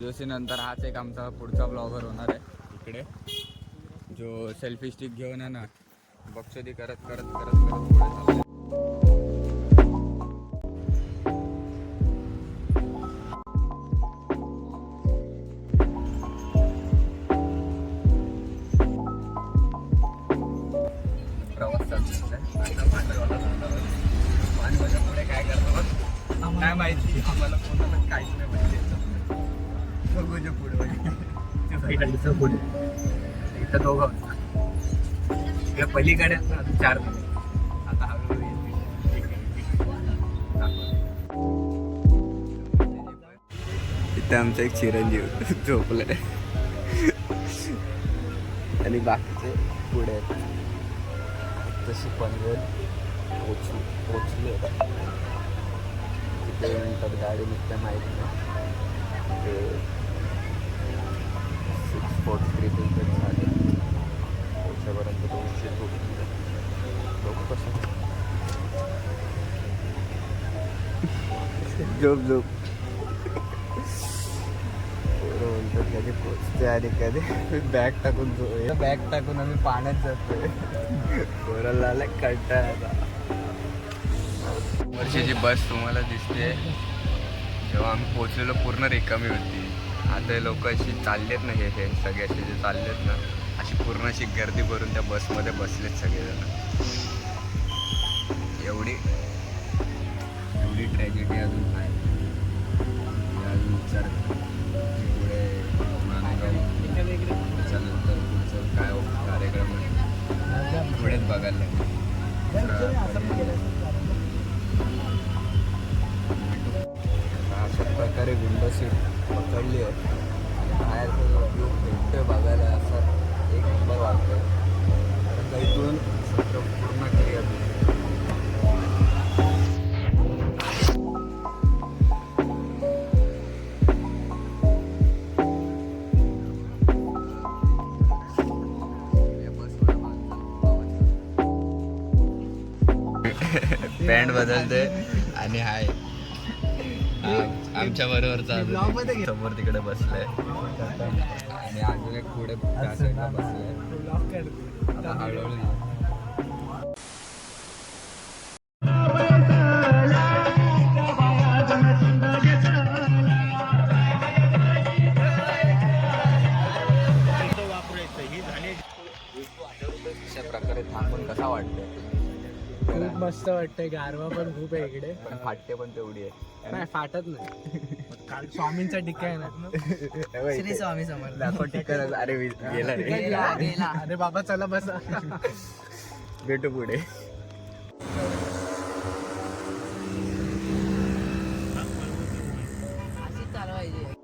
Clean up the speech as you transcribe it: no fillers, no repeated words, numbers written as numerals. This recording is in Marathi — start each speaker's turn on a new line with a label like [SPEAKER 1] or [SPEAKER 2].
[SPEAKER 1] जोशी नंतर हाच एक आमचा पुढचा ब्लॉगर होणार आहे इकडे, जो सेल्फी स्टिक घेऊन आहे ना बक्षोदी करत करत करत करत पुढे चालले. प्रवास चालू पुढे काय करतो काय माहिती, आम्हाला कोणाला काहीच नाही माहिती. बघूच्या पुढे इथं दोघं या पलीकडे 4 आता हळूहळू इथं आमचा एक चिरंजीव झोपलाय आणि बाकीचे पुढे आहेत. तशी पनवेल पोचले किती मिनिटात गाडी निघते माहीत नाही. ते 6:43 मिनिटं झाले पोचापर्यंत 200 लोक कसं झोप म्हणतात कधी पोचते आणि कधी बॅग टाकून आम्ही पाण्यात जातोय. कोराला आला कंटाळा. वर्षीची बस तुम्हाला दिसते. जेव्हा आम्ही पोचलेलो पूर्ण रिकामी होती. आता लोक अशी चाललेत ना, हे सगळे असे जे चाललेत ना, अशी पूर्ण अशी गर्दी भरून त्या बसमध्ये बसलेत सगळेजण. एवढी ट्रॅजेडी अजून आहे. अजून विचार पुढे त्याच्यानंतर पुढचं काय कार्यक्रम पुढेच बघायला अशा प्रकारे विंडो सीट पकडली आहे. बाहेरचं व्यू भेटतोय बघायला असं एक नंबर वाटतोय. कारण का इथून सत्र पूर्ण क्लिअर बँड बदलते आणि हाय आमच्या बरोबरचा समोर तिकडे बसलाय आणि अजून एक पुढे त्या साईडला बसलाय. आता हळूहळू अशा प्रकारे थांबून कसा वाटतंय?
[SPEAKER 2] खूप मस्त वाटतंय. गारवा पण खूप आहे इकडे,
[SPEAKER 1] पण फाटते पण तेवढी आहे.
[SPEAKER 2] नाही फाटत नाही. काल स्वामींचा टिक्का आहे ना,
[SPEAKER 3] श्री स्वामी समर्थ.
[SPEAKER 1] दाखव टिक्का. अरे गेला.
[SPEAKER 2] अरे बाबा चला बसा.
[SPEAKER 1] भेटू पुढे.
[SPEAKER 3] अशी चालवायची.